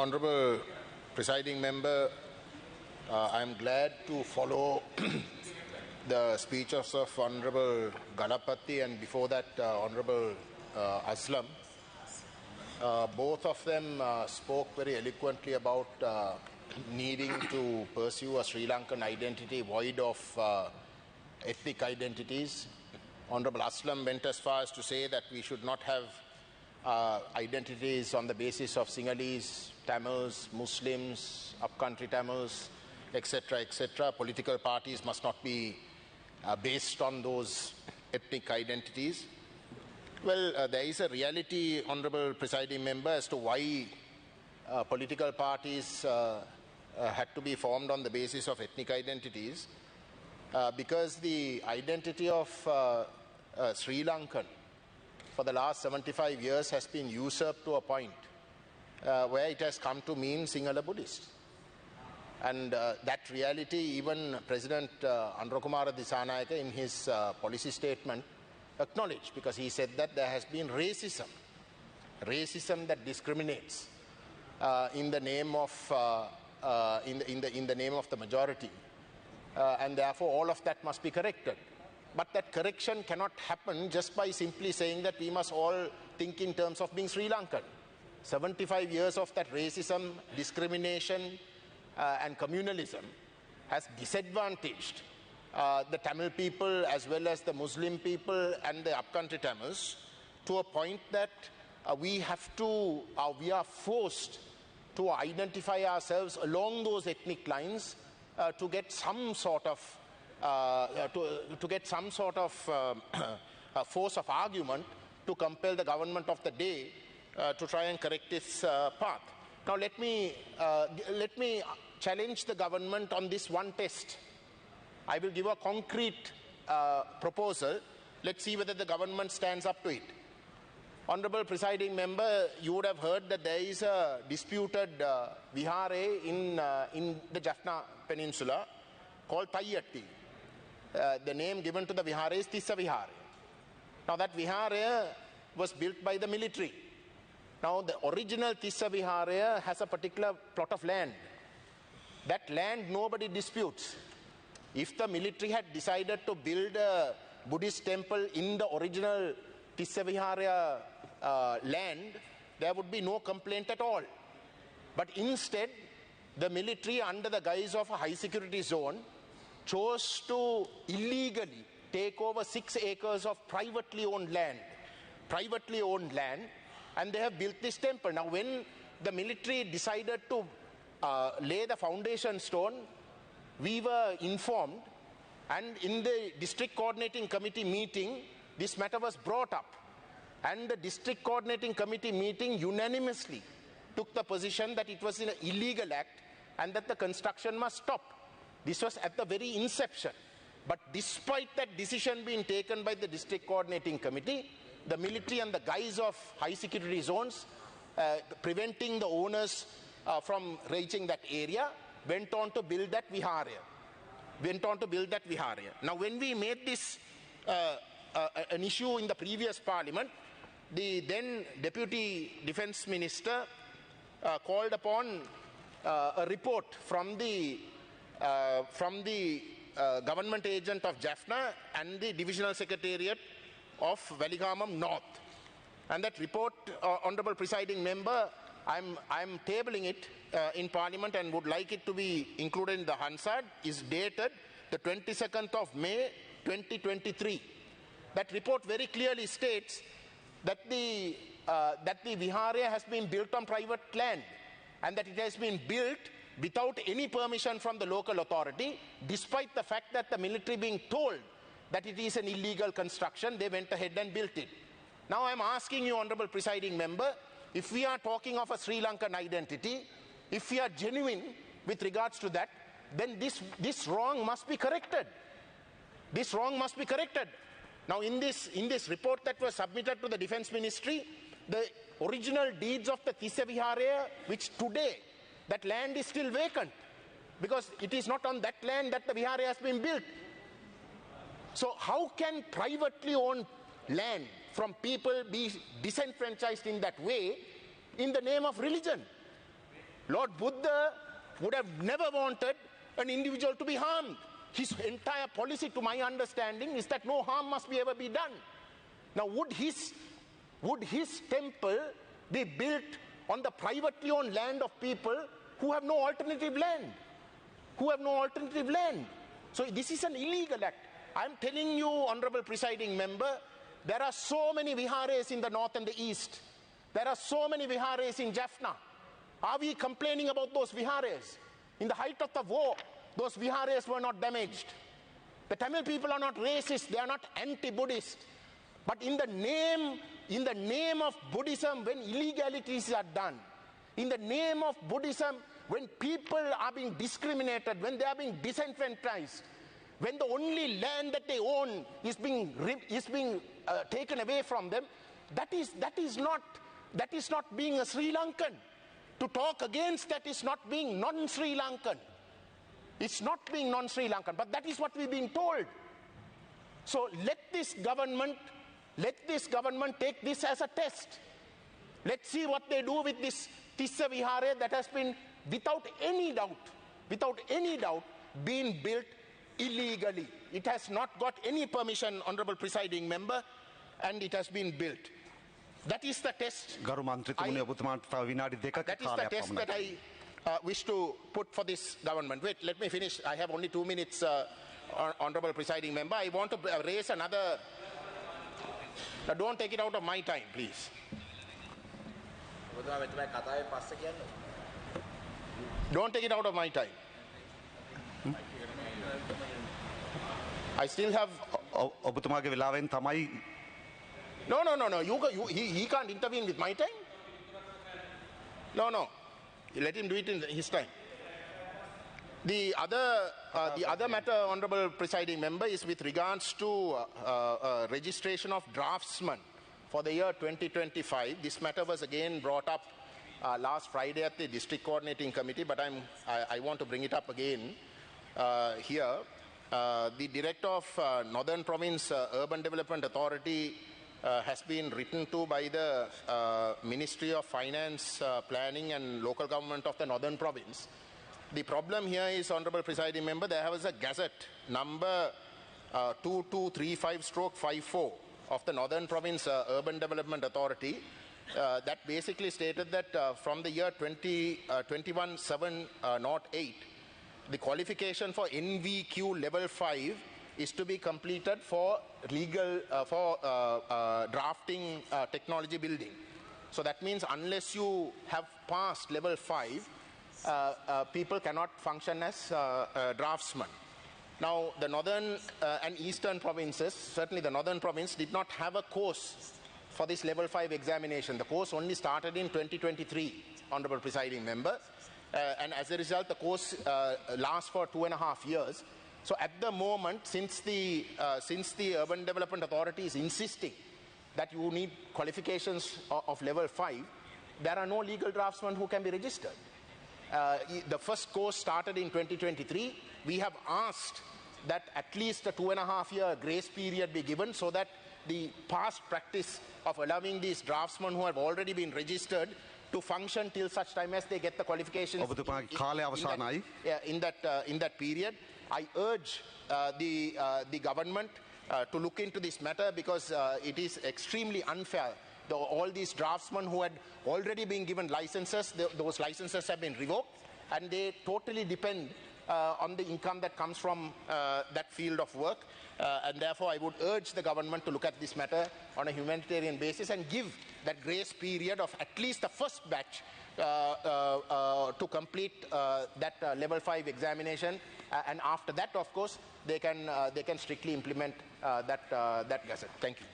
Honourable Presiding Member, I am glad to follow the speeches of Honourable Ganapati and before that Honourable Aslam. Both of them spoke very eloquently about needing to pursue a Sri Lankan identity void of ethnic identities. Honourable Aslam went as far as to say that we should not have identities on the basis of Sinhalese, Tamils, Muslims, upcountry Tamils, etc., etc. Political parties must not be based on those ethnic identities. Well, there is a reality, Honourable Presiding Member, as to why political parties had to be formed on the basis of ethnic identities. Because the identity of Sri Lankan for the last 75 years has been usurped to a point where it has come to mean Sinhala Buddhist. And that reality, even President Andrakumara Dissanayake in his policy statement acknowledged, because he said that there has been racism that discriminates in the name of in the name of the majority, and therefore all of that must be corrected. But that correction cannot happen just by simply saying that we must all think in terms of being Sri Lankan. 75 years of that racism, discrimination, and communalism has disadvantaged the Tamil people as well as the Muslim people and the upcountry Tamils to a point that we are forced to identify ourselves along those ethnic lines to get some sort of force of argument to compel the government of the day to try and correct this path. Now let me challenge the government on this one test. I will give a concrete proposal. Let's see whether the government stands up to it. Honourable Presiding Member, you would have heard that there is a disputed vihara in the Jaffna Peninsula called Taiyatti. The name given to the vihara is Tissa Vihara. Now that vihara was built by the military. Now the original Tissa Vihara has a particular plot of land. That land nobody disputes. If the military had decided to build a Buddhist temple in the original Tissa Vihara land, there would be no complaint at all. But instead, the military, under the guise of a high security zone, chose to illegally take over 6 acres of privately owned land, and they have built this temple. Now when the military decided to lay the foundation stone, we were informed, and in the district coordinating committee meeting, this matter was brought up, and the district coordinating committee meeting unanimously took the position that it was an illegal act and that the construction must stop. This was at the very inception. But despite that decision being taken by the district coordinating committee, the military, under the guise of high security zones, preventing the owners from reaching that area, went on to build that vihara. Now when we made this an issue in the previous parliament, the then Deputy Defence Minister called upon a report from the government agent of Jaffna and the Divisional Secretariat of Valigamam North. And that report, Honourable Presiding Member, I'm tabling it in Parliament and would like it to be included in the Hansard, is dated the 22nd of May 2023. That report very clearly states that the vihara has been built on private land and that it has been built without any permission from the local authority, despite the fact that the military being told that it is an illegal construction, they went ahead and built it. Now I'm asking you, Honourable Presiding Member, if we are talking of a Sri Lankan identity, if we are genuine with regards to that, then this wrong must be corrected. This wrong must be corrected. Now in this report that was submitted to the Defence Ministry, the original deeds of the Tissa Vihara, which today that land is still vacant, because it is not on that land that the vihara has been built. So how can privately owned land from people be disenfranchised in that way in the name of religion? Lord Buddha would have never wanted an individual to be harmed. His entire policy, to my understanding, is that no harm must be ever be done. Now, would his temple be built on the privately owned land of people who have no alternative land? So this is an illegal act. I'm telling you, Honorable Presiding Member, there are so many viharas in the north and the east. There are so many viharas in Jaffna. Are we complaining about those viharas? In the height of the war, those viharas were not damaged. The Tamil people are not racist, they are not anti-Buddhist. But in the name of Buddhism, when illegalities are done, in the name of Buddhism, when people are being discriminated, when they are being disenfranchised, when the only land that they own is being taken away from them, that is not being a Sri Lankan. To talk against that is not being non-Sri Lankan. It's not being non-Sri Lankan, but that is what we're being told. So let this government take this as a test. Let's see what they do with this Tissa Vihara that has been, without any doubt, been built illegally. It has not got any permission, Honorable Presiding Member, and it has been built. That is the test. That is the test that I wish to put for this government. Wait, let me finish. I have only 2 minutes, Honorable Presiding Member. I want to raise another. Now, don't take it out of my time, please. Don't take it out of my time. I still have. No. He can't intervene with my time. No. Let him do it in his time. The other matter, Honorable Presiding Member, is with regards to registration of draftsman for the year 2025. This matter was again brought up last Friday at the District Coordinating Committee, but I want to bring it up again here. The Director of Northern Province Urban Development Authority has been written to by the Ministry of Finance, Planning and Local Government of the Northern Province. The problem here is, Honorable Presiding Member, there was a gazette number 2235/54 of the Northern Province Urban Development Authority that basically stated that from the year 21/7/08, the qualification for NVQ level 5 is to be completed for drafting technology building. So that means unless you have passed level 5, people cannot function as draftsmen. Now, the northern and eastern provinces, certainly the northern province, did not have a course for this level 5 examination. The course only started in 2023, Honorable Presiding Member. And as a result, the course lasts for 2.5 years. So at the moment, since the Urban Development Authority is insisting that you need qualifications of level 5, there are no legal draftsmen who can be registered. The first course started in 2023. We have asked that at least a 2.5-year grace period be given so that the past practice of allowing these draftsmen who have already been registered to function till such time as they get the qualifications in that period. I urge the government to look into this matter because it is extremely unfair. All these draftsmen who had already been given licenses, those licenses have been revoked, and they totally depend on the income that comes from that field of work. And therefore, I would urge the government to look at this matter on a humanitarian basis and give that grace period of at least the first batch to complete that level 5 examination. And after that, of course, they can strictly implement that gazette. Thank you.